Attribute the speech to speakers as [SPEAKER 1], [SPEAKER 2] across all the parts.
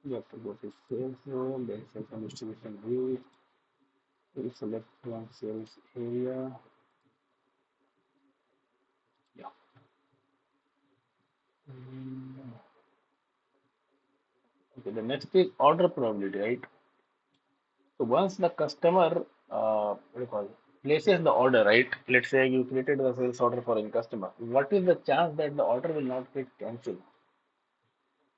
[SPEAKER 1] You have to go to sales room, then sales and distribution view. You select one sales area. Yeah. Mm, Okay, the next is order probability, right? So once the customer, what do you call it, places the order, right? Let's say you created the sales order for a customer. What is the chance that the order will not get cancelled?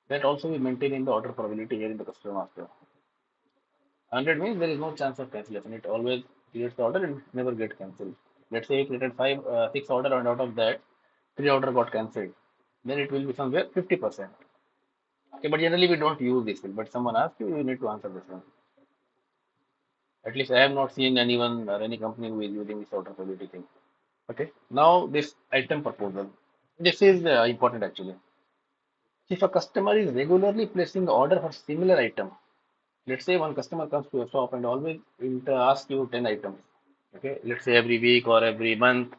[SPEAKER 1] That also we maintain in the order probability here in the customer master. 100 means there is no chance of cancellation. It always creates the order and never get cancelled. Let's say you created six order and out of that, three order got cancelled. Then it will be somewhere 50%. Okay, but generally we don't use this. But someone asks you, you need to answer this one. At least I have not seen anyone or any company who is using this order probability thing. Okay. Now this item proposal. This is important actually. If a customer is regularly placing the order for similar item, let's say one customer comes to a shop and always ask you 10 items. Okay. Let's say every week or every month.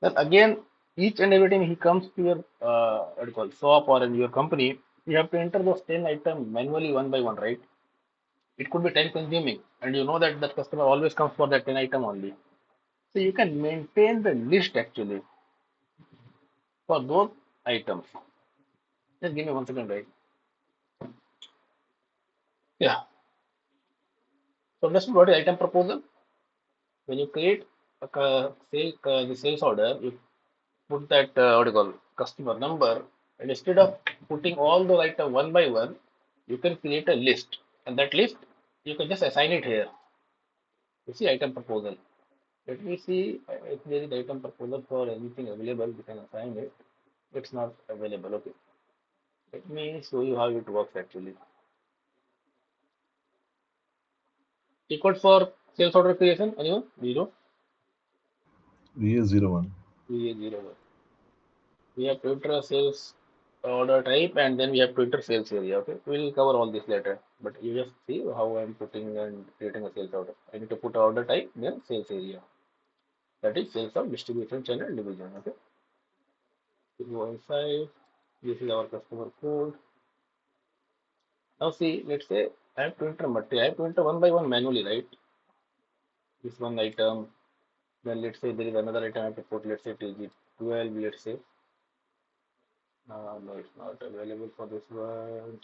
[SPEAKER 1] Then again, each and every time he comes to your what do you call shop or in your company, you have to enter those 10 items manually one by one, right? It could be time consuming, and you know that the customer always comes for that 10 item only. So you can maintain the list actually for those items. Just give me 1 second, right? Yeah. So let's what is item proposal. When you create the sales order, you put that what do you call customer number, and instead of putting all those items one by one, you can create a list, and that list you can just assign it here. You see item proposal. Let me see if there is item proposal for anything available. We can assign it. It's not available. Okay. Let me show you how it works actually. T-Code for sales order creation. Anyone? Zero.
[SPEAKER 2] VA01.
[SPEAKER 1] VA01. We have to enter a sales order type and then we have to enter sales area. Okay. We'll cover all this later. But you just see how I'm putting and creating a sales order. I need to put order type, then sales area. That is sales of distribution channel division. Okay. We go inside. This is our customer code. Now see, let's say I have to enter material. I have to enter one by one manually, right? This one item. Then let's say there is another item I have to put, let's say TG12, let's say. No, it's not available for this one.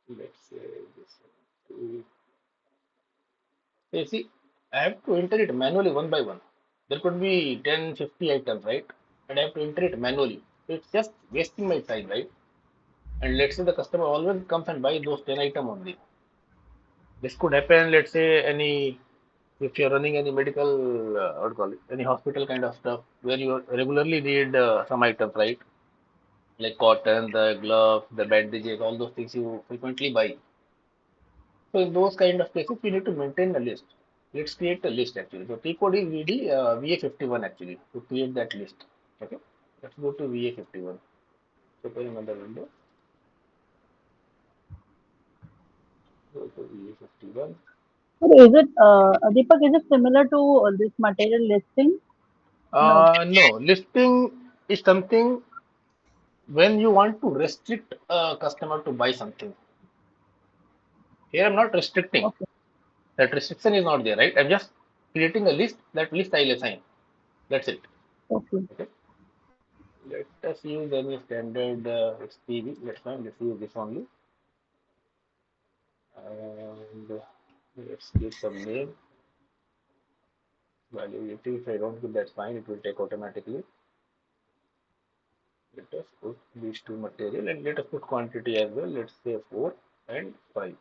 [SPEAKER 1] Let's say this one. So you see, I have to enter it manually one by one. There could be 10, 50 items, right? And I have to enter it manually. So it's just wasting my time, right? And let's say the customer always comes and buys those 10 items only. This could happen, let's say, if you're running any medical, what do you call it, any hospital kind of stuff where you regularly need some items, right? Like cotton, the gloves, the bandages, all those things you frequently buy. So in those kind of cases, we need to maintain a list. Let's create a list actually. So T-code is VA51 actually to create that list. Okay. Let's go to VA51. Open another window. Go to VA51.
[SPEAKER 3] So is it, Deepak, is it similar to this material listing? No.
[SPEAKER 1] No, listing is something when you want to restrict a customer to buy something. Here I'm not restricting.
[SPEAKER 3] Okay.
[SPEAKER 1] That restriction is not there, right? I'm just creating a list. That list I'll assign. That's it.
[SPEAKER 3] Okay.
[SPEAKER 1] Okay. Let us use any standard XPV. Let's use this only. And let's give some name. Validity. If I don't give that's fine. It will take automatically. Let us put these two material and let us put quantity as well. Let's say 4 and 5.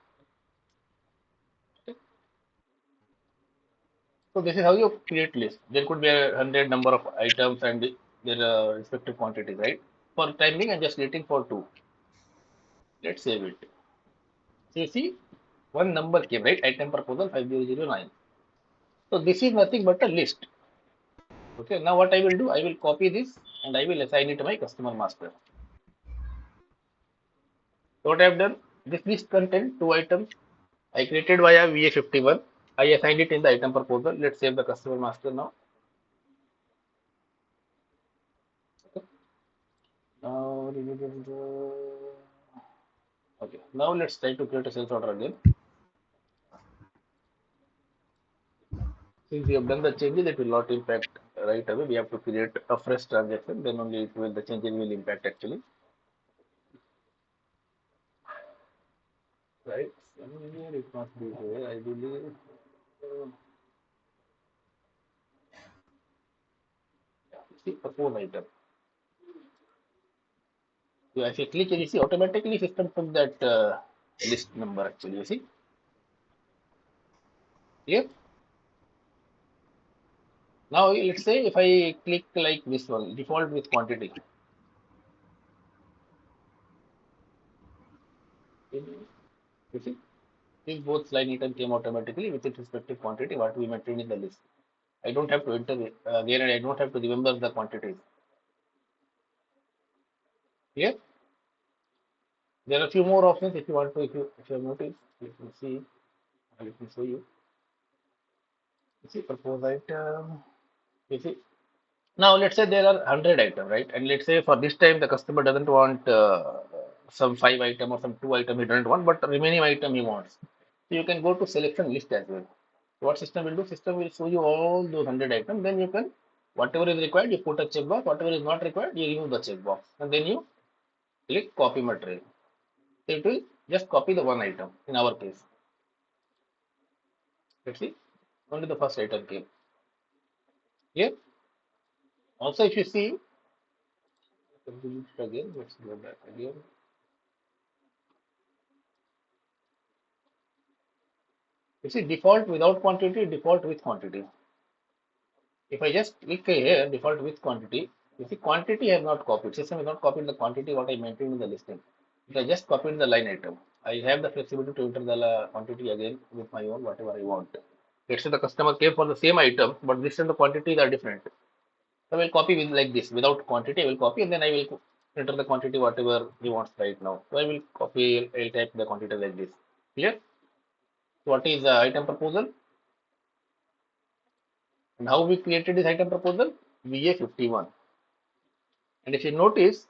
[SPEAKER 1] So this is how you create list. There could be a hundred number of items and their respective quantities, right? For timing, I'm just creating for two. Let's save it. So you see, one number came, right? Item proposal 5009. So this is nothing but a list. Okay, now what I will do, I will copy this and I will assign it to my customer master. So what I have done, this list contains two items. I created via VA51. I assigned it in the item proposal. Let's save the customer master now. Now, okay. Now let's try to create a sales order again. Since we have done the changes, it will not impact right away. We have to create a fresh transaction. Then only it will the changes will impact actually. Right? Somewhere it must be here. I believe. Uh, See, propose item. So if you click, you see automatically system took that list number actually. You see here. Now let's say if I click like this one, default with quantity. You see, these both line item came automatically with its respective quantity what we maintain in the list. I don't have to enter there and I don't have to remember the quantities. Here, there are a few more options if you want to, if you have noticed, let me see, let me show you. You see, propose item. You see, now let's say there are 100 items, right? And let's say for this time the customer doesn't want some 5 item or some 2 item he doesn't want, but remaining item he wants. So you can go to selection list as well. What system will do? System will show you all those 100 items. Then you can, whatever is required, you put a checkbox. Whatever is not required, you remove the checkbox. And then you click copy material. So it will just copy the one item in our case. Let's see, only the first item came. Here, also if you see, again, let's go back again. You see, default without quantity, default with quantity. If I just click here, default with quantity, you see quantity has not copied. System has not copied the quantity what I maintained in the listing. If I just copied the line item, I have the flexibility to enter the quantity again with my own whatever I want. Let's say the customer came for the same item, but this time the quantities are different. So I will copy with like this without quantity. I will copy and then I will enter the quantity whatever he wants right now. So I will copy. I will type the quantity like this. Clear? So what is the item proposal and how we created this item proposal? VA51. And if you notice,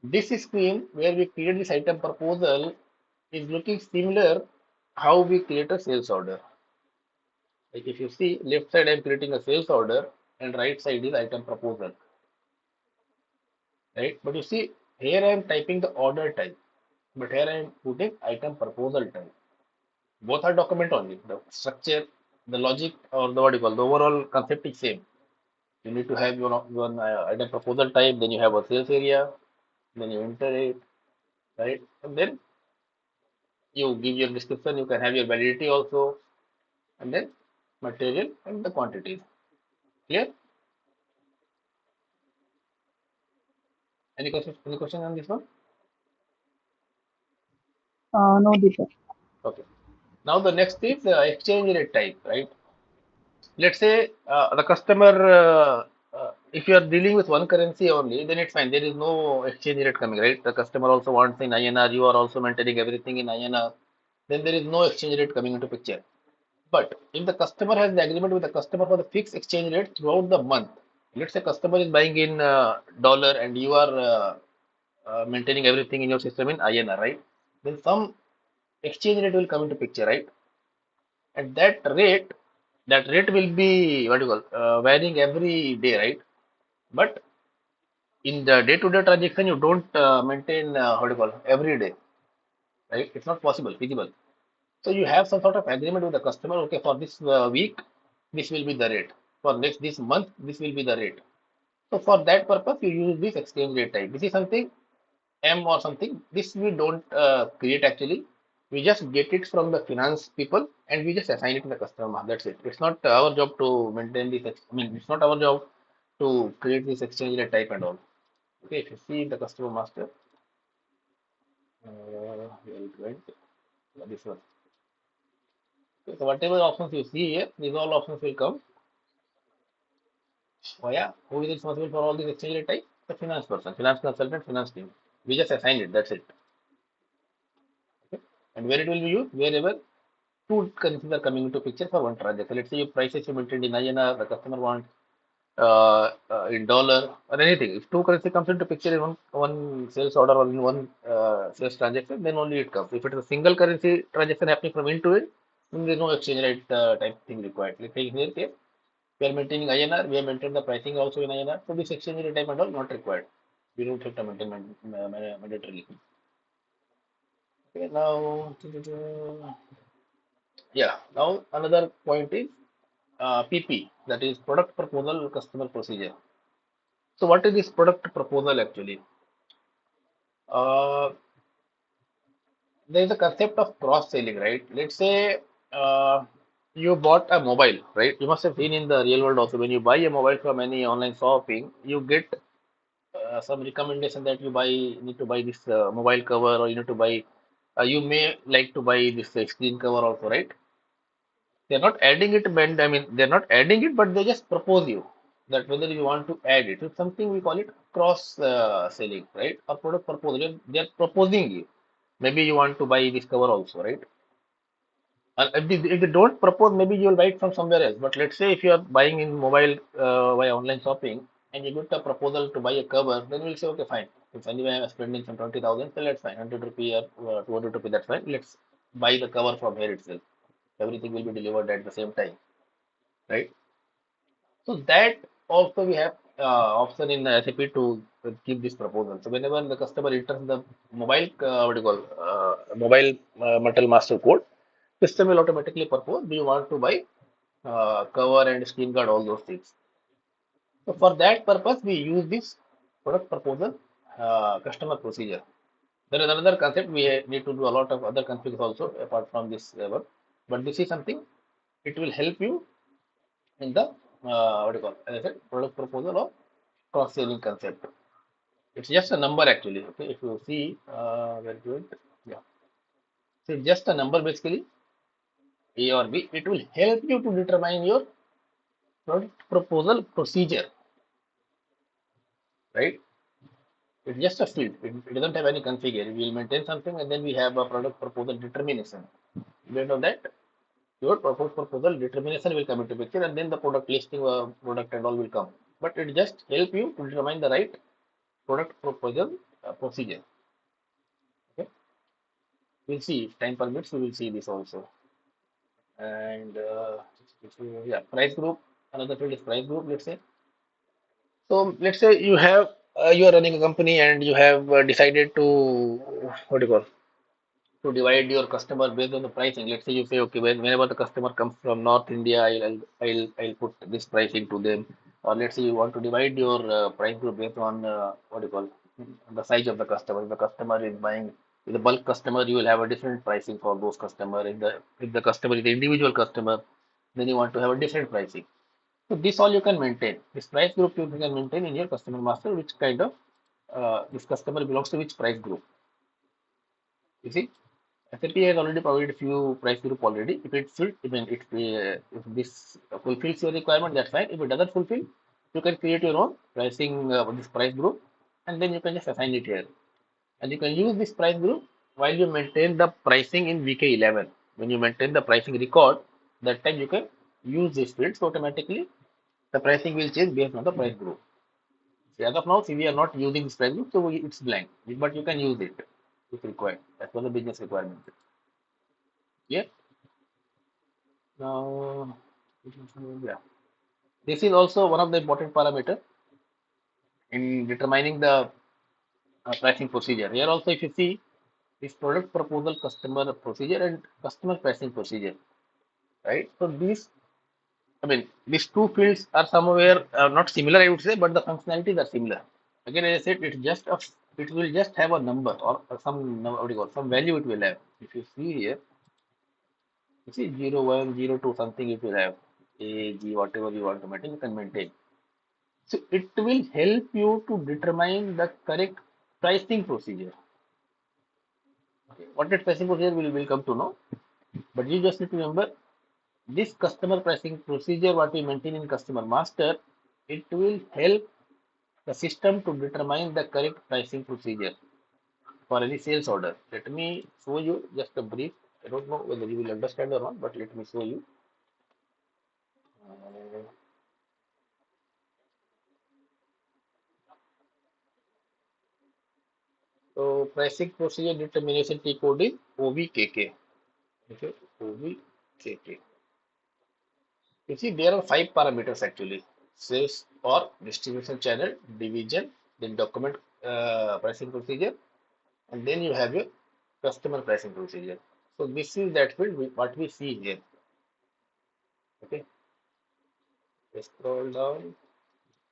[SPEAKER 1] this screen where we create this item proposal is looking similar how we create a sales order. Like if you see left side, I'm creating a sales order and right side is item proposal, right? But you see here I'm typing the order type, but here I'm putting item proposal type. Both are document only. The structure, the logic, or the what you call the overall concept is same. You need to have your item proposal type, then you have a sales area, then you enter it, right? And then you give your description, you can have your validity also, and then material and the quantities. Clear? Any question on this one?
[SPEAKER 3] No, Deepak.
[SPEAKER 1] Okay. Now the next is exchange rate type, right? Let's say the customer, if you are dealing with one currency only, then it's fine. There is no exchange rate coming, right? The customer also wants in INR. You are also maintaining everything in INR. Then there is no exchange rate coming into picture. But if the customer has the agreement with the customer for the fixed exchange rate throughout the month, let's say customer is buying in dollar and you are maintaining everything in your system in INR, right? Then some exchange rate will come into picture, right? And that rate will be what do you call varying every day, right? But in the day-to-day transaction, you don't maintain what do you call every day, right? It's not possible, feasible. So you have some sort of agreement with the customer. Okay, for this week, this will be the rate. For next this month, this will be the rate. So for that purpose, you use this exchange rate type. This is something M or something. This we don't create actually. We just get it from the finance people and we just assign it to the customer. That's it. It's not our job to maintain this. I mean, it's not our job to create this exchange rate type and all. Okay, if you see the customer master, where it went, this one. Okay, so whatever options you see here, these all options will come. Oh yeah, who is responsible for all these exchange rate type? The finance person, finance consultant, finance team. We just assign it. That's it. Okay. And where it will be used? Wherever two currencies are coming into picture for one transaction. Let's say your prices you maintained in INR, the customer wants in dollar or anything. If two currency comes into picture in one sales order or in one sales transaction, then only it comes. If it is a single currency transaction happening from end to end, then there is no exchange rate type thing required. Let's say in here case, we are maintaining INR, we have maintained the pricing also in INR, so this exchange rate type and all not required. We don't have to maintain mandatorily. Okay, now, yeah, now another point is PP, that is product proposal customer procedure. So what is this product proposal actually? Uh, there is a concept of cross selling, right? Let's say you bought a mobile, right? You must have seen in the real world also when you buy a mobile from any online shopping, you get some recommendation that you need to buy this mobile cover or you need to buy. You may like to buy this screen cover also, right? They're not adding it, I mean, they're not adding it, but they just propose you that whether you want to add it. It's something we call it cross selling, right? Or product proposal. They're proposing you. Maybe you want to buy this cover also, right? And if they don't propose, maybe you'll buy it from somewhere else. But let's say if you are buying in mobile via online shopping and you get a proposal to buy a cover, then we'll say, okay, fine. If anyway I'm spending some 20,000, so let's fine. 100 rupee or 200 rupee, that's fine. Let's buy the cover from here itself. Everything will be delivered at the same time, right? So that also we have option in SAP to give this proposal. So whenever the customer enters the mobile, what do you call, mobile metal master code, system will automatically propose, do you want to buy cover and screen guard, all those things. So for that purpose, we use this product proposal customer procedure. There is another concept, we need to do a lot of other configs also apart from this work, but this is something, it will help you in the what do you call, as I said, product proposal or cross selling concept. It's just a number actually. Okay, if you see where to it, yeah, so it's just a number basically, A or B. It will help you to determine your product proposal procedure, right? It's just a field. It doesn't have any configure. We will maintain something and then we have a product proposal determination. Based on that, your proposed proposal determination will come into picture and then the product listing, product and all will come. But it just help you to determine the right product proposal procedure. Okay, we'll see if time permits. We will see this also. And yeah, price group. Another field is price group. Let's say. So let's say you are running a company and you have decided to, what do you call, to divide your customer based on the pricing. Let's say you say, okay, whenever the customer comes from North India, I'll put this pricing to them. Or let's say you want to divide your price group based on what do you call, the size of the customer. If the customer is buying, with a bulk customer, you will have a different pricing for those customer. If the customer is the individual customer, then you want to have a different pricing. So this all you can maintain. This price group you can maintain in your customer master, which kind of this customer belongs to which price group. You see, SAP has already provided few price group already. If it fits, if this fulfills your requirement, that's fine. If it doesn't fulfill, you can create your own pricing this price group, and then you can just assign it here. And you can use this price group while you maintain the pricing in VK11. When you maintain the pricing record, that time you can use this field. So automatically the pricing will change based on the price group. So as of now, see, we are not using this price group, so it's blank. But you can use it if required, as per the business requirement. Yeah. Now, yeah. This is also one of the important parameter in determining the pricing procedure. Here also, if you see this product proposal customer procedure and customer pricing procedure, right? So these, I mean, these two fields are somewhere not similar, I would say, but the functionalities are similar. Again, as I said, it will just have a number or some what do you call, some value it will have. If you see here, you see 0, 1, 0, 2, something it will have. A, G, whatever you want to maintain, you can maintain. So it will help you to determine the correct pricing procedure. Okay. What that pricing procedure will come to know, but you just need to remember this customer pricing procedure what we maintain in customer master, it will help the system to determine the correct pricing procedure for any sales order. Let me show you just a brief. I don't know whether you will understand or not, but let me show you. Uh, So pricing procedure determination T-code is OBKK. Okay, OBKK. You see, there are 5 parameters actually: sales or distribution channel, division, then document pricing procedure, and then you have your customer pricing procedure. So this is that field what we see here. Okay, let's scroll down.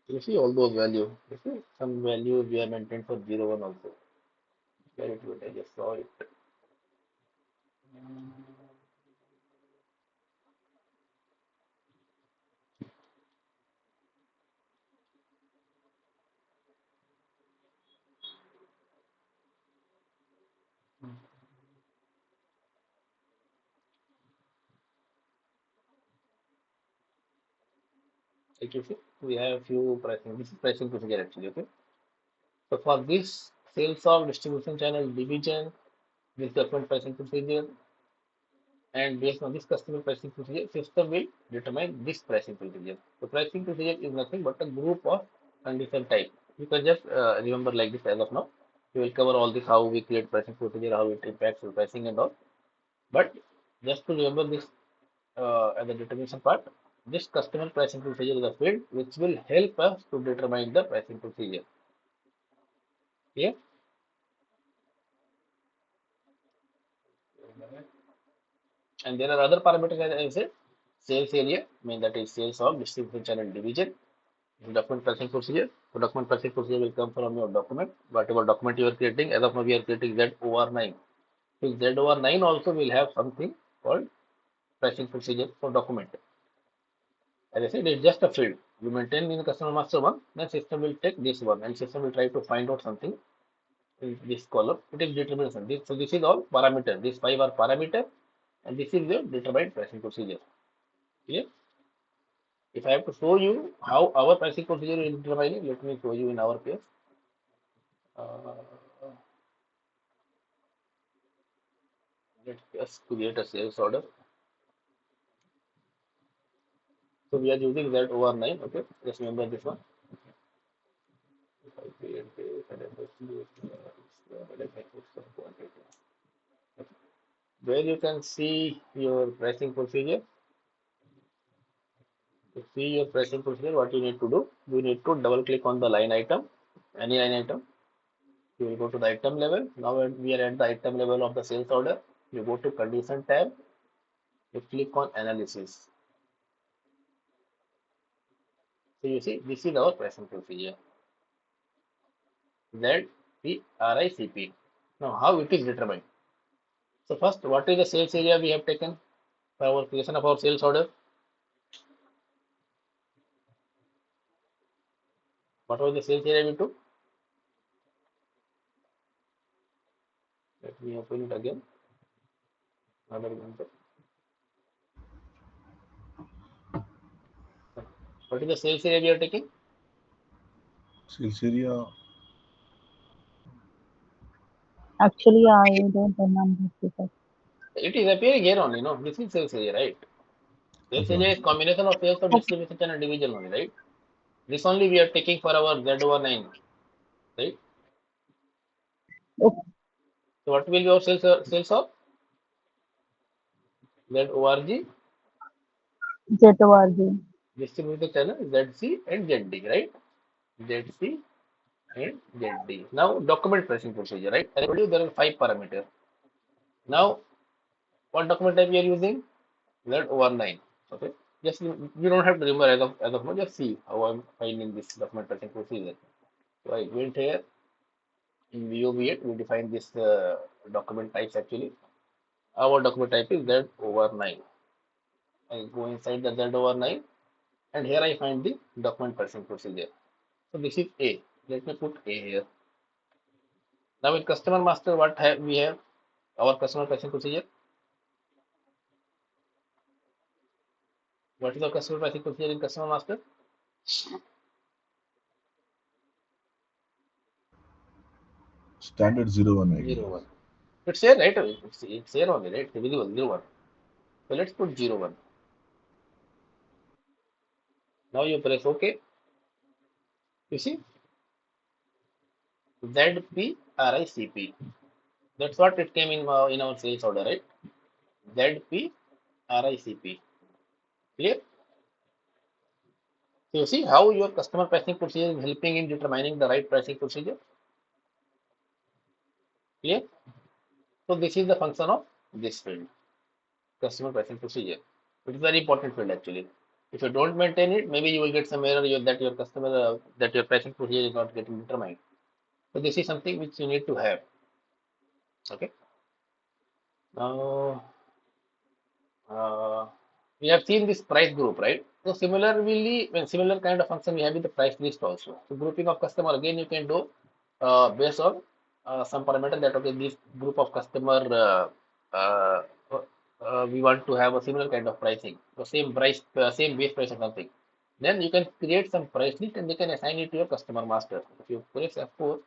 [SPEAKER 1] You see all those values. You see some values we have maintained for 0, 1 also. Very good. I just saw it. Like you see, we have few pricing. This is pricing procedure actually. Okay. So for this sales of distribution channel division, this document pricing procedure, and based on this customer pricing procedure, system will determine this pricing procedure. So pricing procedure is nothing but a group of condition type. You can just remember like this as of now. We will cover all this, how we create pricing procedure, how it impacts the pricing and all. But just to remember this as the determination part, this customer pricing procedure is a field which will help us to determine the pricing procedure. Yeah. And there are other parameters as I said. Sales area, mean that is sales of distribution channel division. Document pricing procedure. So document pricing procedure will come from your document. Whatever document you are creating, as of now we are creating ZOR9. So ZOR9 also will have something called pricing procedure for document. As I said, it's just a field. You maintain in the customer master one, then system will take this one, and system will try to find out something in this column. It is determination. So this is all parameter. These 5 are parameter, and this is the determined pricing procedure. Clear? If I have to show you how our pricing procedure is determined, let me show you in our case. Uh, let's just create a sales order. So we are using that over 9. Okay, just remember this one. If I create this and then just use some quantity. Okay. Where you can see your pricing procedure. To see your pricing procedure, what you need to do, you need to double click on the line item, any line item. You will go to the item level. Now we are at the item level of the sales order. You go to condition tab. You click on analysis. So you see, this is our pricing procedure. ZPRICP. Now, how it is determined? So first, what is the sales area we have taken for our creation of our sales order? What was the sales area we took? Let me open it again. Another example. What is the sales area we are taking?
[SPEAKER 2] Sales area.
[SPEAKER 3] Actually, I don't remember this.
[SPEAKER 1] It is appearing here only, no? This is sales area, right? Sales
[SPEAKER 2] Okay.
[SPEAKER 1] area is combination of sales of
[SPEAKER 3] Okay.
[SPEAKER 1] distribution channel division only, right? This only we are taking for our Z over 9, right?
[SPEAKER 3] Okay.
[SPEAKER 1] So what will be our sales of ZORG,
[SPEAKER 3] ZORG.
[SPEAKER 1] distribution channel ZC and ZD, right? ZC and ZD. Now document pricing procedure, right? I told you there are 5 parameters. Now what document type we are using? Z over 9. Okay. Just you don't have to remember as of now. Just see how I'm finding this document pricing procedure. So I went here in VOV8. We define this document types actually. Our document type is Z over 9. I go inside the Z over 9, and here I find the document pricing procedure. So this is A. Let me put A here. Now in customer master, what have we have? Our customer pricing procedure. What is our customer pricing procedure in customer master?
[SPEAKER 2] Standard 01, I
[SPEAKER 1] 0,
[SPEAKER 2] guess.
[SPEAKER 1] 1. It's here, right? It's here only, right? It's visible, 0, 1. So let's put 0, 1. Now you press OK. You see, ZP RICP. That's what it came in our sales order, right? ZP RICP. Clear? So you see how your customer pricing procedure is helping in determining the right pricing procedure. Clear? So this is the function of this field, customer pricing procedure. It is very important field actually. If you don't maintain it, maybe you will get some error that your customer that your pricing procedure is not getting determined. So this is something which you need to have. Okay. Now we have seen this price group, right? So similarly, when similar kind of function we have with the price list also. So grouping of customer again you can do based on some parameter that okay this group of customer uh, we want to have a similar kind of pricing. So same price, same base price or something. Then you can create some price list and they can assign it to your customer master. If you press F4,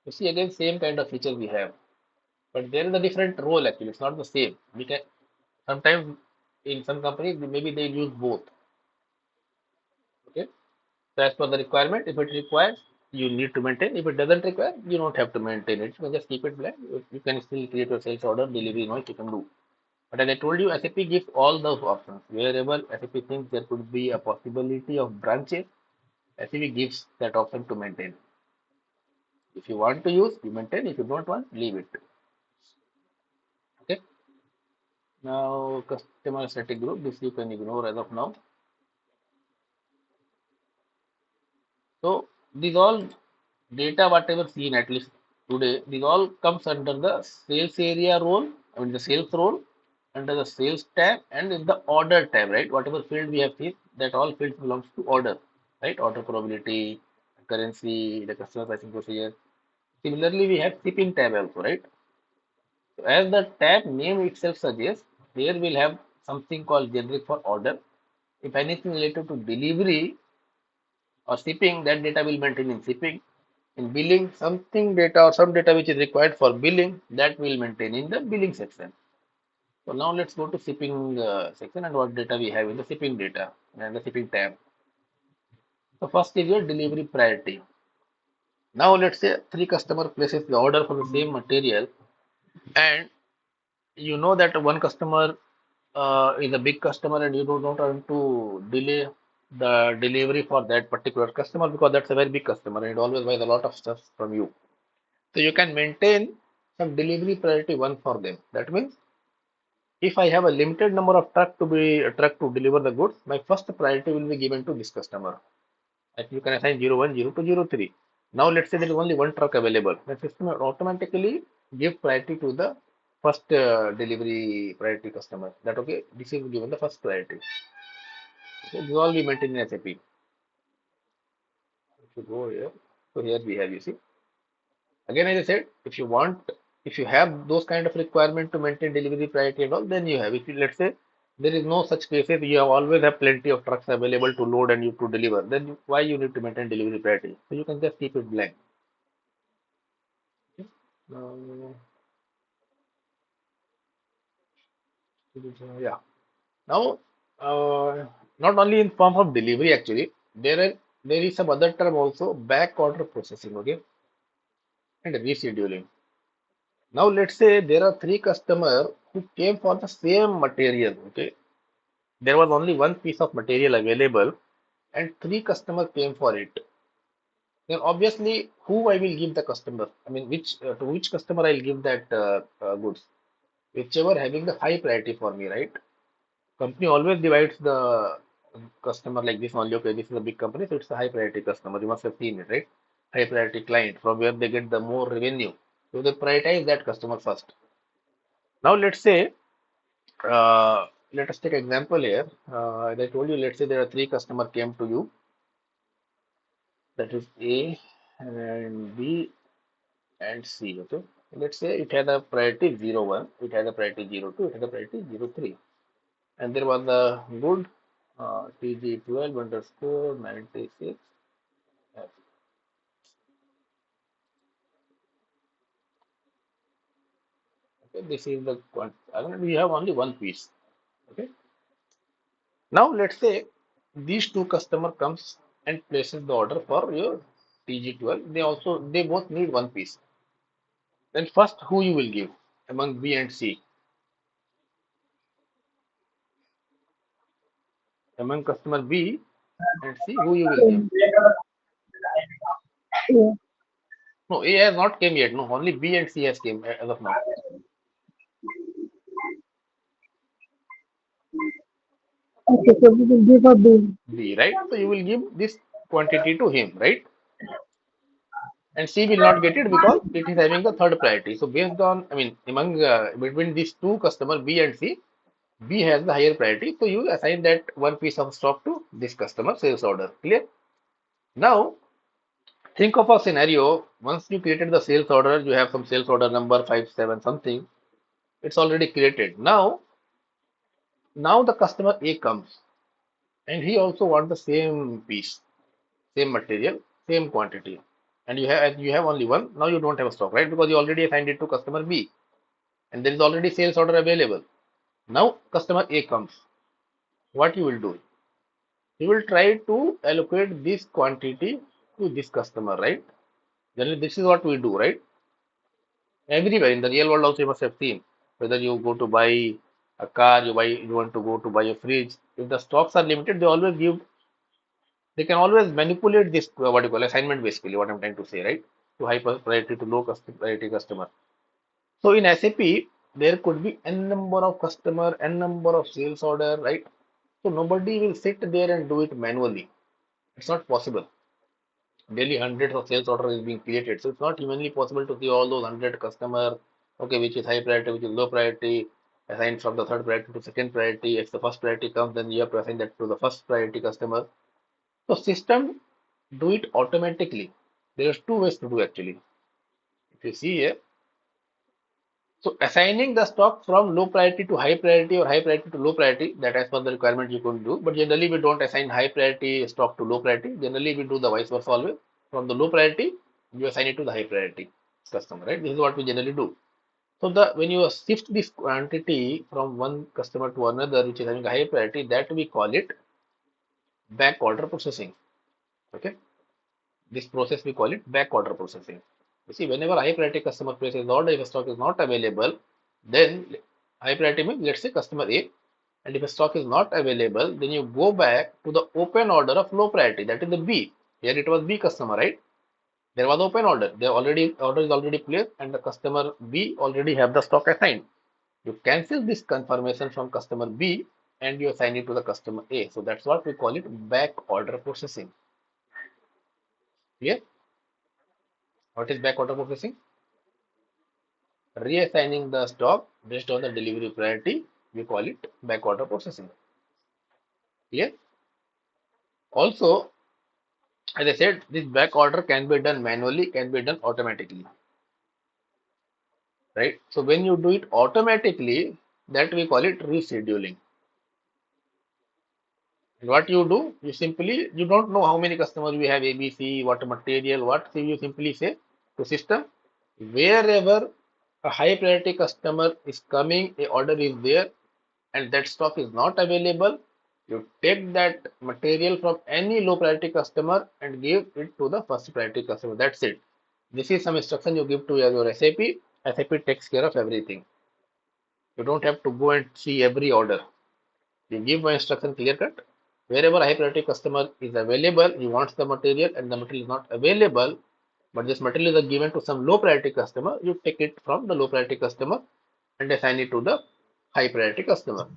[SPEAKER 1] you see again same kind of feature we have. But there is a different role actually. It's not the same. We can sometimes in some companies maybe they use both. Okay. So as per the requirement, if it requires, you need to maintain. If it doesn't require, you don't have to maintain it. You can just keep it blank. You can still create your sales order, delivery noise you can do. But as I told you, SAP gives all those options. Wherever SAP thinks there could be a possibility of branches, SAP gives that option to maintain. If you want to use, you maintain. If you don't want, leave it. Okay. Now, customer static group, this you can ignore as of now. So, these all data, whatever seen at least today, these all comes under the sales area role, I mean the sales role, under the sales tab and in the order tab, right? Whatever field we have seen, that all fields belongs to order, right? Order probability, currency, the customer pricing procedure. Similarly, we have shipping tab also, right? So as the tab name itself suggests, there will have something called generic for order. If anything related to delivery or shipping, that data will maintain in shipping. In billing, something data or some data which is required for billing, that will maintain in the billing section. So now let's go to shipping section and what data we have in the shipping data and the shipping tab. So first is your delivery priority. Now let's say three customer places the order for the same material and you know that one customer is a big customer and you don't want to delay the delivery for that particular customer because that's a very big customer and it always buys a lot of stuff from you. So you can maintain some delivery priority one for them. That means if I have a limited number of truck to deliver the goods, my first priority will be given to this customer. Like you can assign 01, 02, 03. Now let's say there is only one truck available. The system will automatically give priority to the first delivery priority customer. That okay, this is given the first priority. Okay, this all we maintain in SAP. If you go here, so here we have you see. Again, as I said, if you have those kind of requirement to maintain delivery priority and all, then you have. If you let's say there is no such cases, you have always have plenty of trucks available to load and you to deliver. Then why you need to maintain delivery priority? So you can just keep it blank. Uh, yeah. Now, not only in form of delivery actually, there is some other term also back order processing, okay, and rescheduling. Now let's say there are three customers who came for the same material, okay. There was only one piece of material available and three customers came for it. Then obviously who I will give the customer? I mean which to which customer I'll give that goods? Whichever having the high priority for me, right? Company always divides the customer like this only. Okay, this is a big company, so it's a high priority customer. You must have seen it, right? High priority client from where they get the more revenue. So they prioritize that customer first. Now let's say let us take example here. As I told you, let's say there are three customer came to you. That is A and B and C. Okay. Let's say it had a priority 01, it had a priority 02, it had a priority 03. And there was a good TG12 underscore 96. Okay, this is the we have only one piece. Okay. Now let's say these two customer comes and places the order for your TG12, they both need one piece. Then first, who you will give among B and C? Among customer B and C, who you will give?
[SPEAKER 3] Yeah.
[SPEAKER 1] No, A has not came yet. No, only B and C has came as of now.
[SPEAKER 3] Okay, so we will give a B.
[SPEAKER 1] B, right? So you will give this quantity to him, right? And C will not get it because it is having the third priority. So based on, I mean, among between these two customers B and C, B has the higher priority. So you assign that one piece of stock to this customer sales order. Clear? Now think of a scenario. Once you created the sales order, you have some sales order number 57 something. It's already created. Now the customer A comes and he also wants the same piece, same material, same quantity. And you have only one. Now you don't have a stock, right? Because you already assigned it to customer B and there is already sales order available. Now customer A comes. What you will do? You will try to allocate this quantity to this customer, right? Generally, this is what we do, right? Everywhere in the real world also you must have seen. Whether you go to buy a car, you want to go to buy a fridge. If the stocks are limited, they can always manipulate this what you call assignment basically. What I'm trying to say, right? To high priority to low priority customer. So in SAP, there could be n number of customer, n number of sales order, right? So nobody will sit there and do it manually. It's not possible. Daily hundreds of sales order is being created. So it's not humanly possible to see all those 100 customer, okay, which is high priority, which is low priority, assigned from the third priority to second priority. If the first priority comes, then you have to assign that to the first priority customer. So system do it automatically. There's two ways to do actually. If you see here, so assigning the stock from low priority to high priority or high priority to low priority, that as per the requirement you can do. But generally we don't assign high priority stock to low priority. Generally we do the vice versa always. From the low priority, you assign it to the high priority customer, right? This is what we generally do. So the when you shift this quantity from one customer to another, which is having a high priority, that we call it back order processing. Okay. This process we call it back order processing. You see, whenever high priority customer places the order, if a stock is not available, then high priority means let's say customer A, and if a stock is not available, then you go back to the open order of low priority, that is the B. Here it was B customer, right? There was open order. The order is already placed, and the customer B already have the stock assigned. You cancel this confirmation from customer B and you assign it to the customer A. So that's what we call it back order processing. Clear? What is back order processing? Reassigning the stock based on the delivery priority, we call it back order processing. Clear? Also, as I said, this back order can be done manually, can be done automatically. Right? So when you do it automatically, that we call it rescheduling. And what you do, you don't know how many customers we have, ABC, what material, what, so you simply say to system, wherever a high priority customer is coming, a order is there, and that stock is not available, you take that material from any low priority customer and give it to the first priority customer. That's it. This is some instruction you give to your SAP. SAP takes care of everything. You don't have to go and see every order. You give one instruction clear cut. Wherever high priority customer is available, he wants the material and the material is not available, but this material is given to some low priority customer, you take it from the low priority customer and assign it to the high priority customer.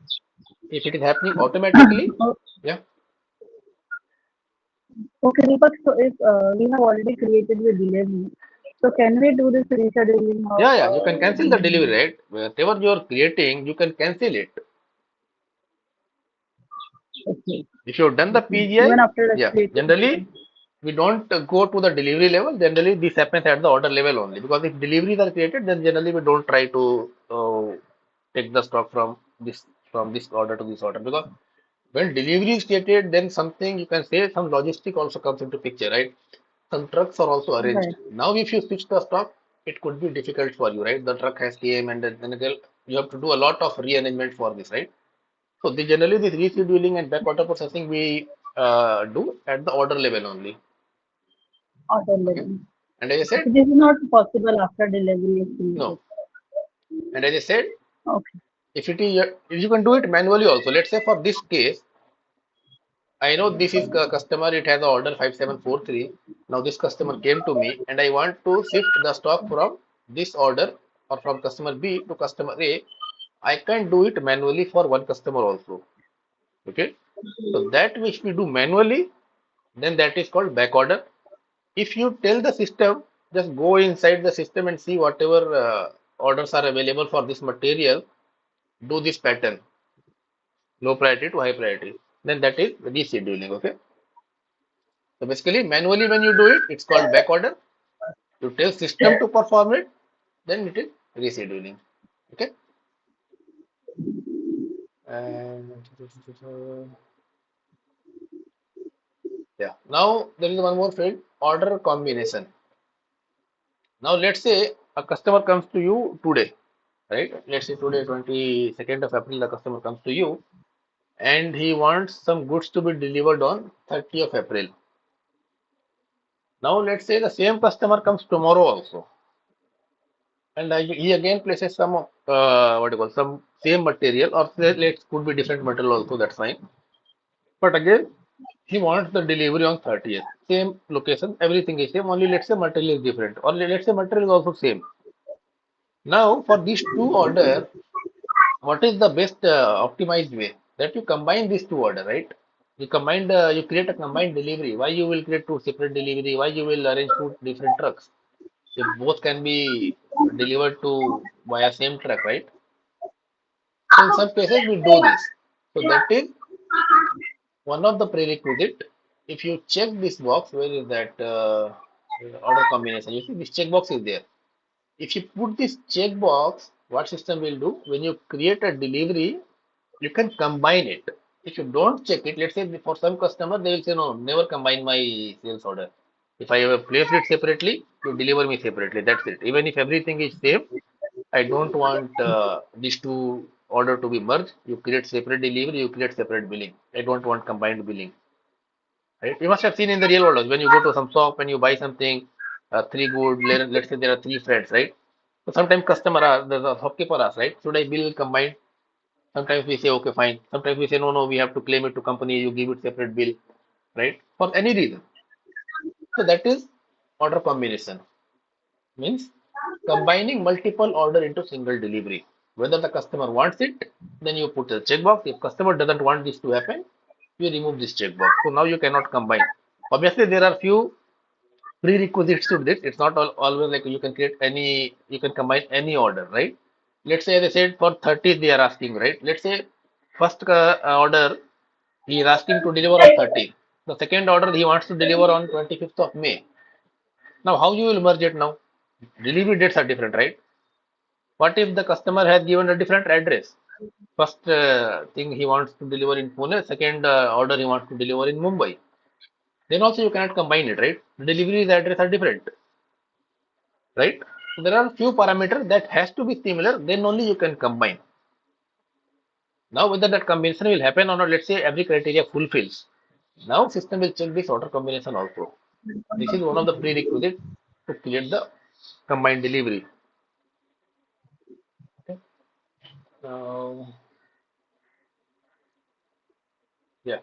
[SPEAKER 1] If it is happening automatically,
[SPEAKER 3] O-
[SPEAKER 1] yeah,
[SPEAKER 3] Okay, Deepak, so if we have already created the delivery, so can we do this rescheduling of
[SPEAKER 1] yeah, you can cancel the delivery,
[SPEAKER 3] delivery?
[SPEAKER 1] right? Whatever you are creating, you can cancel it.
[SPEAKER 3] Okay,
[SPEAKER 1] If you have done the
[SPEAKER 3] okay.
[SPEAKER 1] PGI,
[SPEAKER 3] Even after like
[SPEAKER 1] yeah,
[SPEAKER 3] creating the
[SPEAKER 1] generally we don't go to the delivery level. Generally, this happens at the order level only because if deliveries are created, then generally we don't try to take the stock from this order to this order because when delivery is created, then something you can say some logistic also comes into picture, right? Some trucks are also arranged.
[SPEAKER 3] right.
[SPEAKER 1] Now, if you switch the stock, it could be difficult for you, right? The truck has came and then again, you have to do a lot of rearrangement for this, right? So generally this rescheduling and back order processing we do at the order level only.
[SPEAKER 3] Order
[SPEAKER 1] Okay.
[SPEAKER 3] level.
[SPEAKER 1] And as I
[SPEAKER 3] So
[SPEAKER 1] said,
[SPEAKER 3] this is not possible after delivery is
[SPEAKER 1] no.
[SPEAKER 3] finished.
[SPEAKER 1] And as I said,
[SPEAKER 3] Okay.
[SPEAKER 1] if it is, if you can do it manually also. Let's say for this case, I know this is customer, it has a order 5743. Now this customer came to me and I want to shift the stock from this order or from customer B to customer A. I can do it manually for one customer also. Okay. So that which we do manually, then that is called back order. If you tell the system, just go inside the system and see whatever orders are available for this material, do this pattern, low priority to high priority. Then that is rescheduling. Okay. So basically, manually when you do it, it's called back order. You tell system to perform it, then it is rescheduling. Okay. And yeah, now there is one more field, order combination. Now let's say a customer comes to you today, right? Let's say today, 22nd of April, the customer comes to you and he wants some goods to be delivered on 30th of April. Now let's say the same customer comes tomorrow also, and he again places some what do you call, some same material, or say let's could be different material also, that's fine. But again, he wants the delivery on 30th. Same location, everything is same, only let's say material is different, or let's say material is also same. Now for these two order, what is the best optimized way? That you combine these two order, right? You create a combined delivery. Why you will create two separate delivery? Why you will arrange two different trucks? If both can be delivered to via same truck, right? So in some cases we do this. So that is one of the prerequisite. If you check this box, where is that order combination? You see this checkbox is there. If you put this checkbox, what system will do? When you create a delivery, you can combine it. If you don't check it, let's say for some customer, they will say, no, never combine my sales order. If I have placed it separately, you deliver me separately. That's it. Even if everything is same, I don't want these two order to be merged. You create separate delivery, you create separate billing. I don't want combined billing. Right? You must have seen in the real world when you go to some shop and you buy something, three good, let's say there are three friends, right? So sometimes customer are the shopkeeper asks, right? Should I bill combined? Sometimes we say, okay, fine. Sometimes we say, no, no, we have to claim it to company. You give it separate bill, right? For any reason. So that is order combination. Means combining multiple order into single delivery. Whether the customer wants it, then you put a checkbox. If customer doesn't want this to happen, you remove this checkbox. So now you cannot combine. Obviously, there are few prerequisites to this. It's not always like you can create any, you can combine any order, right? Let's say, as I said, for 30th they are asking, right? Let's say first order he is asking to deliver on 30th. The second order he wants to deliver on 25th of May. Now, how you will merge it now? Delivery dates are different, right? What if the customer has given a different address? First thing he wants to deliver in Pune, second order he wants to deliver in Mumbai. Then also you cannot combine it, right? The delivery's address are different, right? So there are few parameters that has to be similar, then only you can combine. Now whether that combination will happen or not, let's say every criteria fulfills. Now system will check this order combination also. This is one of the prerequisites to create the combined delivery. Okay. Now, yeah.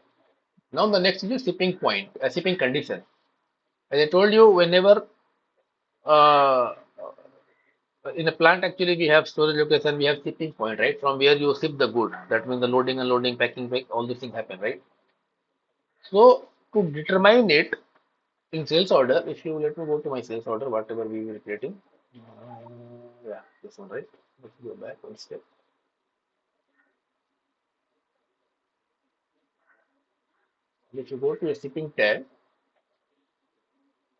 [SPEAKER 1] Now the next is shipping point, a shipping condition. As I told you, whenever uh, in a plant actually we have storage location, we have shipping point, right? From where you ship the good. That means the loading, unloading, packing, all these things happen, right? So to determine it in sales order, if you let me go to my sales order, whatever we were creating. Yeah, this one, right? Let's go back one step. If you go to a shipping tab,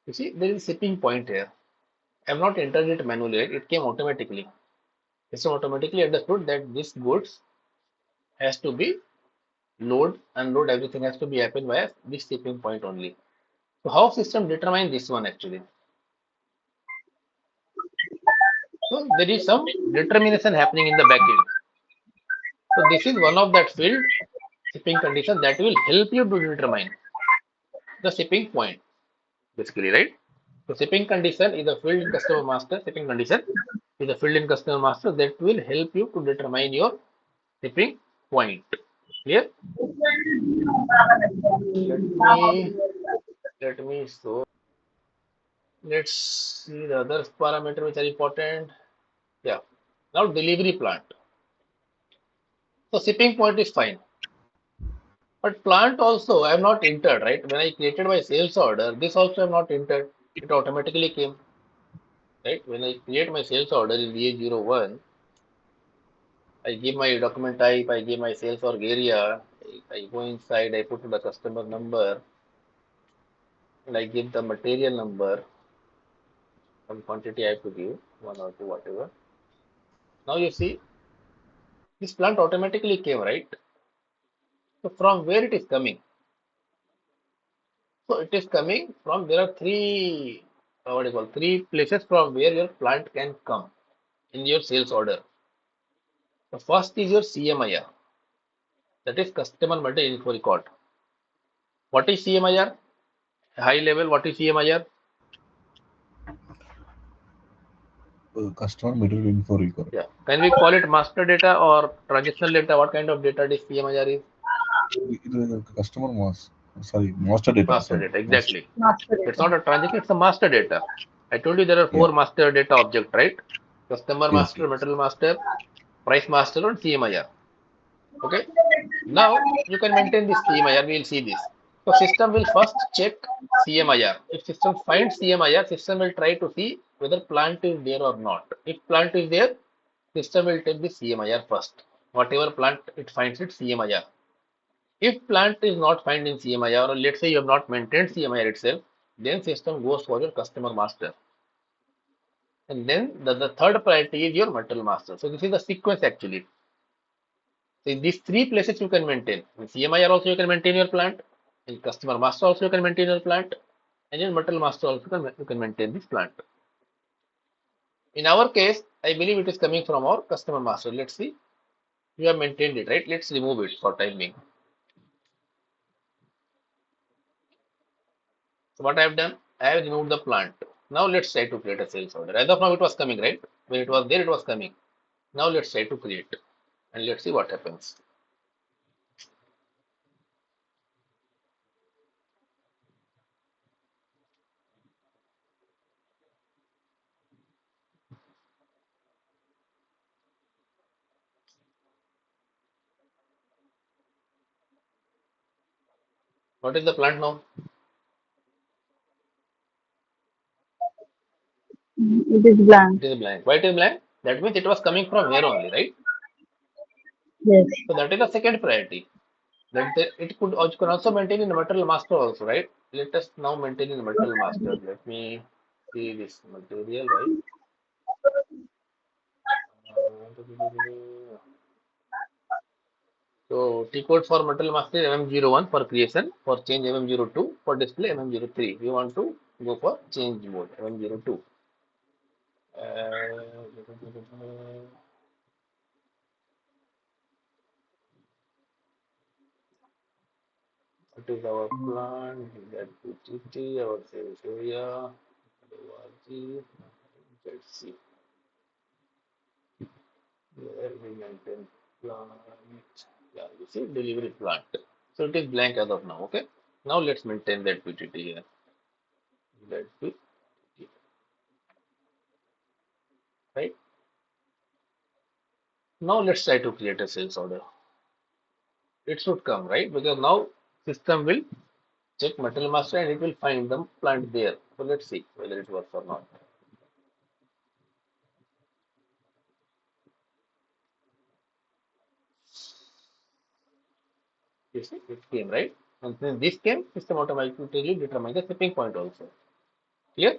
[SPEAKER 1] you see there is shipping point here. I have not entered it manually, right? It came automatically. It's automatically understood that this goods has to be load, unload, everything has to be happen via this shipping point only. So how system determine this one actually? So there is some determination happening in the back end. So this is one of that field shipping condition that will help you to determine the shipping point, basically, right? So shipping condition is a field in customer master. Shipping condition is a field in customer master that will help you to determine your shipping point. Clear? Let me show. Let's see the other parameter which are important. Yeah. Now delivery plant. So shipping point is fine. But plant also I have not entered, right? When I created my sales order, this also I have not entered. It automatically came, right? When I create my sales order in VA01, I give my document type, I give my sales org area, I go inside, I put the customer number, and I give the material number, some quantity I have to give, one or two, whatever. Now you see, this plant automatically came, right? So from where it is coming? So it is coming from, there are three, what do you call, three places from where your plant can come in your sales order. The first is your CMIR, that is customer material info record. What is CMIR? High level, what is CMIR?
[SPEAKER 2] Customer material info record.
[SPEAKER 1] Yeah. Can we call it master data or transactional data? What kind of data this CMIR is?
[SPEAKER 2] It is a customer master data.
[SPEAKER 1] Master
[SPEAKER 2] Sorry,
[SPEAKER 1] data,
[SPEAKER 2] master.
[SPEAKER 1] exactly.
[SPEAKER 3] Master
[SPEAKER 1] It's
[SPEAKER 3] data.
[SPEAKER 1] not a transaction, it's a master data. I told you there are
[SPEAKER 2] Yeah.
[SPEAKER 1] four master data object, right? Customer
[SPEAKER 2] Yes.
[SPEAKER 1] master,
[SPEAKER 2] Yes.
[SPEAKER 1] material master, price master, and CMIR. Okay. Now you can maintain this CMIR. We will see this. So system will first check CMIR. If system finds CMIR, system will try to see whether plant is there or not. If plant is there, system will take the CMIR first. Whatever plant it finds it CMIR. If plant is not found in CMIR, or let's say you have not maintained CMIR itself, then system goes for your customer master. And then the third priority is your material master. So this is the sequence actually. So in these three places you can maintain. In CMIR also you can maintain your plant. In customer master also you can maintain your plant. And in material master also you can maintain this plant. In our case, I believe it is coming from our customer master. Let's see. You have maintained it, right? Let's remove it for time being. So what I have done, I have removed the plant. Now let's try to create a sales order. As of now, it was coming, right? When it was there, it was coming. Now let's try to create and let's see what happens. What is the plant now?
[SPEAKER 3] It is blank.
[SPEAKER 1] It is blank. Why it is blank? That means it was coming from here only, right?
[SPEAKER 3] Yes.
[SPEAKER 1] So that is the second priority. It could you can also maintain in the material master also, right? Let us now maintain in the material master. Let me see this material, right? So T-code for material master is MM01 for creation, for change MM02, for display MM03. We want to go for change mode MM02. What is our plan? That PTT, our sales area, ORG. Let's see where we maintain plant. Yeah, you see delivery plant. So it is blank as of now. Okay. Now let's maintain that PTT here. That PTT, right? Now let's try to create a sales order. It should come, right? Because now system will check material master and it will find the plant there. So let's see whether it works or not. You see, it came, right? And since this came, system automatically determines the shipping point also. Clear?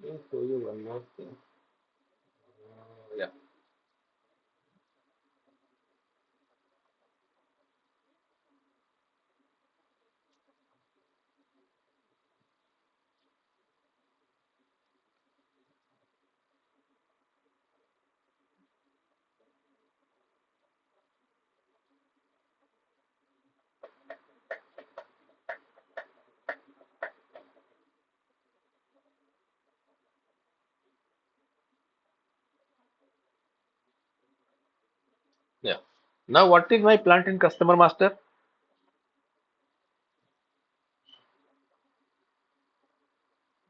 [SPEAKER 1] Let me show you one more thing. Yeah. Now, what is my plant in customer master?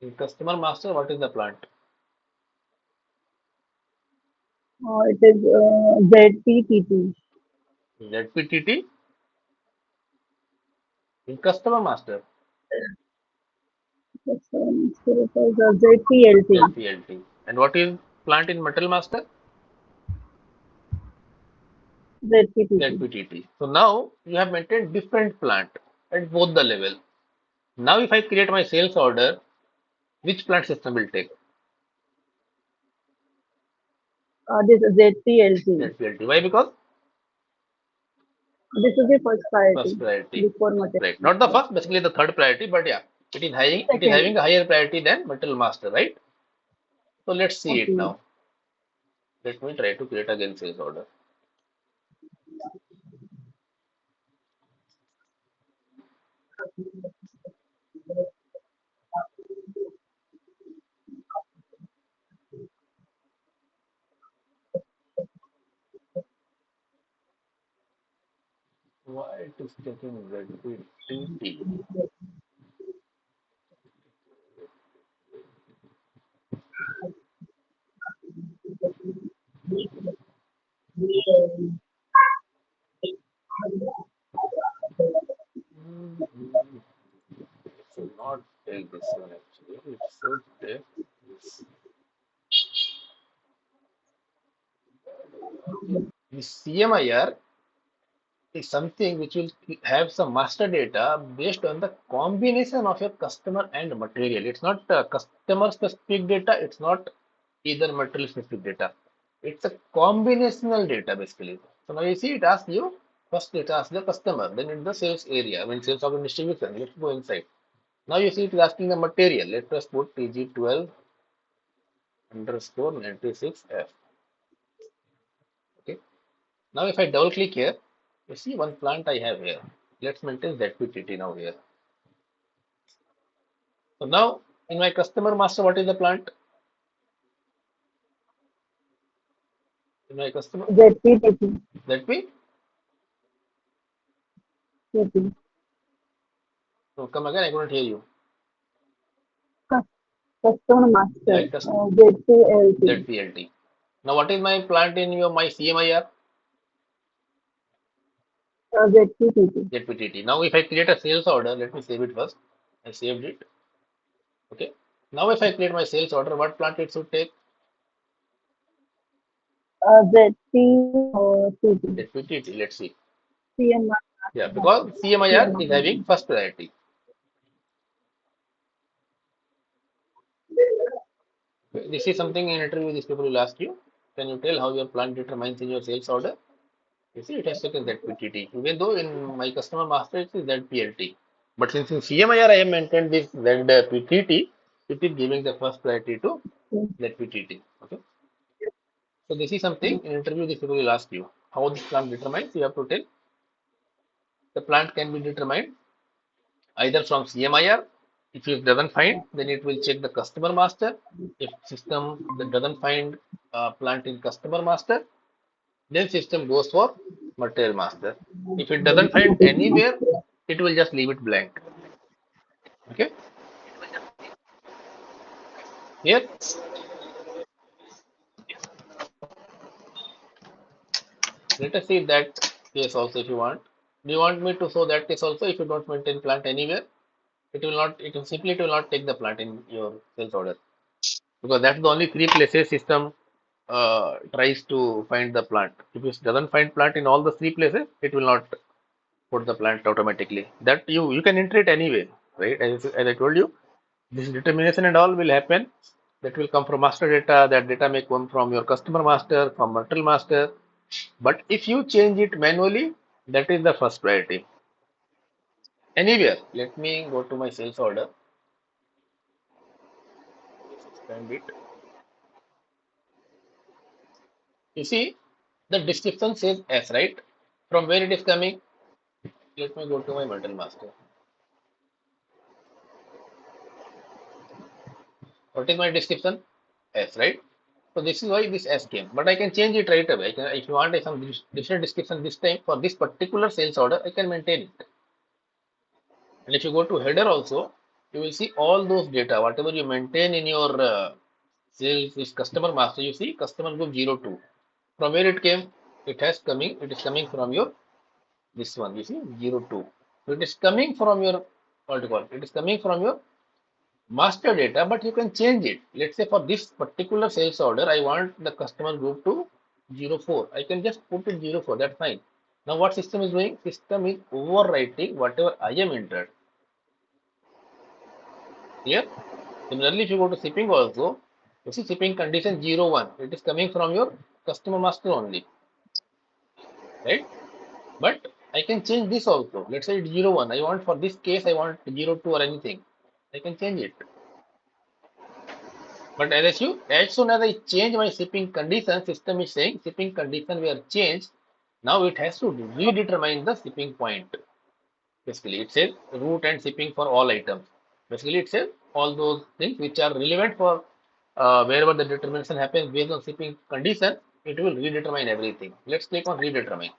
[SPEAKER 1] In customer master, what is the plant?
[SPEAKER 3] It is ZPTT.
[SPEAKER 1] ZPTT in customer master.
[SPEAKER 3] So it is ZPLT.
[SPEAKER 1] ZPLT. And what is plant in metal master?
[SPEAKER 3] ZPTT.
[SPEAKER 1] ZPTT. So now you have maintained different plant at both the level. Now if I create my sales order, which plant system will take?
[SPEAKER 3] This is ZPLT.
[SPEAKER 1] ZPLT. Why? Because
[SPEAKER 3] This is the first
[SPEAKER 1] first
[SPEAKER 3] priority
[SPEAKER 1] priority.
[SPEAKER 3] before material.
[SPEAKER 1] Right. Not the first, basically the third priority, but yeah, it is
[SPEAKER 3] Second.
[SPEAKER 1] having a higher priority than metal master, right? So let's see it
[SPEAKER 3] Okay.
[SPEAKER 1] now. Let me try to create again sales order. Why it is taking ZPTT? Mhm. It should not take this one actually. It should take this. The CMIR is something which will have some master data based on the combination of your customer and material. It's not customer specific data, it's not either material specific data. It's a combinational data basically. So now you see it asks you, first it asks the customer, then in the sales area, when sales organ distribution, let's go inside. Now you see it is asking the material. Let us put TG12 underscore 96F. Okay. Now if I double click here, you see one plant I have here. Let's maintain ZPTT now here. So now in my customer master, what is the plant? In my customer
[SPEAKER 3] ZPTT.
[SPEAKER 1] ZP.
[SPEAKER 3] ZP.
[SPEAKER 1] So come again, I couldn't hear you.
[SPEAKER 3] Customer
[SPEAKER 1] Yeah,
[SPEAKER 3] master.
[SPEAKER 1] I just
[SPEAKER 3] ZPLT.
[SPEAKER 1] ZPLT. Now what is my plant in your my CMIR?
[SPEAKER 3] ZPTT.
[SPEAKER 1] ZPTT. Now if I create a sales order, let me save it first. I saved it. Okay. Now if I create my sales order, what plant it should take?
[SPEAKER 3] ZPTT.
[SPEAKER 1] ZPTT. Let's see.
[SPEAKER 3] CMR.
[SPEAKER 1] Yeah, because CMIR is having first priority. This is something in interview these people will ask you. Can you tell how your plant determines in your sales order? You see, it has taken ZPTT. Even though in my customer master it is ZPLT. But since in CMIR I have maintained this ZPTT, it is giving the first priority to ZPTT. Okay. So this is something in interview these people will ask you. How this plant determines, you have to tell. The plant can be determined either from CMIR. If it doesn't find, then it will check the customer master. If system that doesn't find plant in customer master, then system goes for material master. If it doesn't find anywhere, it will just leave it blank. Okay. Here, let us see that case also if you want. Do you want me to show that case also if you don't maintain plant anywhere? It will not, it will not take the plant in your sales order. Because that's the only three places system tries to find the plant. If it doesn't find plant in all the three places, it will not put the plant automatically. That you can enter it anyway, right? As I told you, this determination and all will happen. That will come from master data. That data may come from your customer master, from material master. But if you change it manually, that is the first priority. Anywhere. Let me go to my sales order. Expand it. You see, the description says S, right? From where it is coming? Let me go to my metal master. What is my description? S, right? So this is why this S came, but I can change it right away. I can, if you want some different description this time for this particular sales order, I can maintain it. And if you go to header also, you will see all those data, whatever you maintain in your sales is customer master. You see customer group 02. From where it came? It is coming from your this one. You see 02. So it is coming from your what do you call it? It is coming from your master data, but you can change it. Let's say for this particular sales order, I want the customer group to 04. I can just put it 04. That's fine. Now what system is doing? System is overwriting whatever I am entered. Here, similarly, if you go to shipping also, you see shipping condition 01. It is coming from your customer master only, right? But I can change this also. Let's say it's 01. I want for this case, I want 02 or anything. I can change it. But as soon as I change my shipping condition, system is saying shipping condition were changed. Now it has to redetermine the shipping point. Basically, it says route and shipping for all items. Basically, it says all those things which are relevant for wherever the determination happens based on shipping condition, it will redetermine everything. Let's click on redetermine.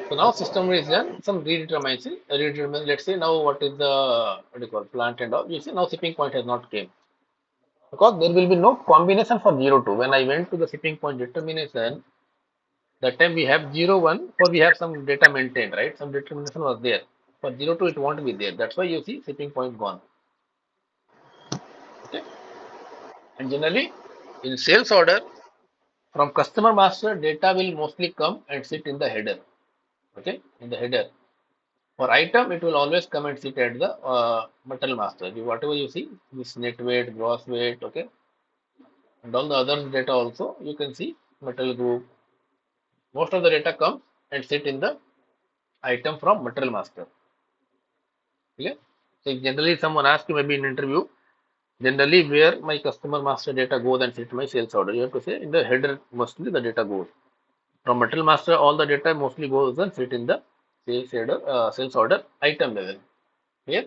[SPEAKER 1] So now system is done some redetermination. Let's say now what is the what do you call plant and all. You see now shipping point has not came because there will be no combination for 02. When I went to the shipping point determination, that time we have 01 for we have some data maintained, right? Some determination was there. For 02 it won't be there. That's why you see shipping point gone. Okay. And generally in sales order from customer master data will mostly come and sit in the header. Okay, in the header. For item it will always come and sit at the material master. Whatever you see, this net weight, gross weight, okay, and all the other data also you can see material group. Most of the data comes and sit in the item from material master. Okay. So if generally someone asks you maybe in interview, generally where my customer master data goes and sit my sales order, you have to say in the header mostly the data goes. From material master all the data mostly goes and sit in the sales order item level. Here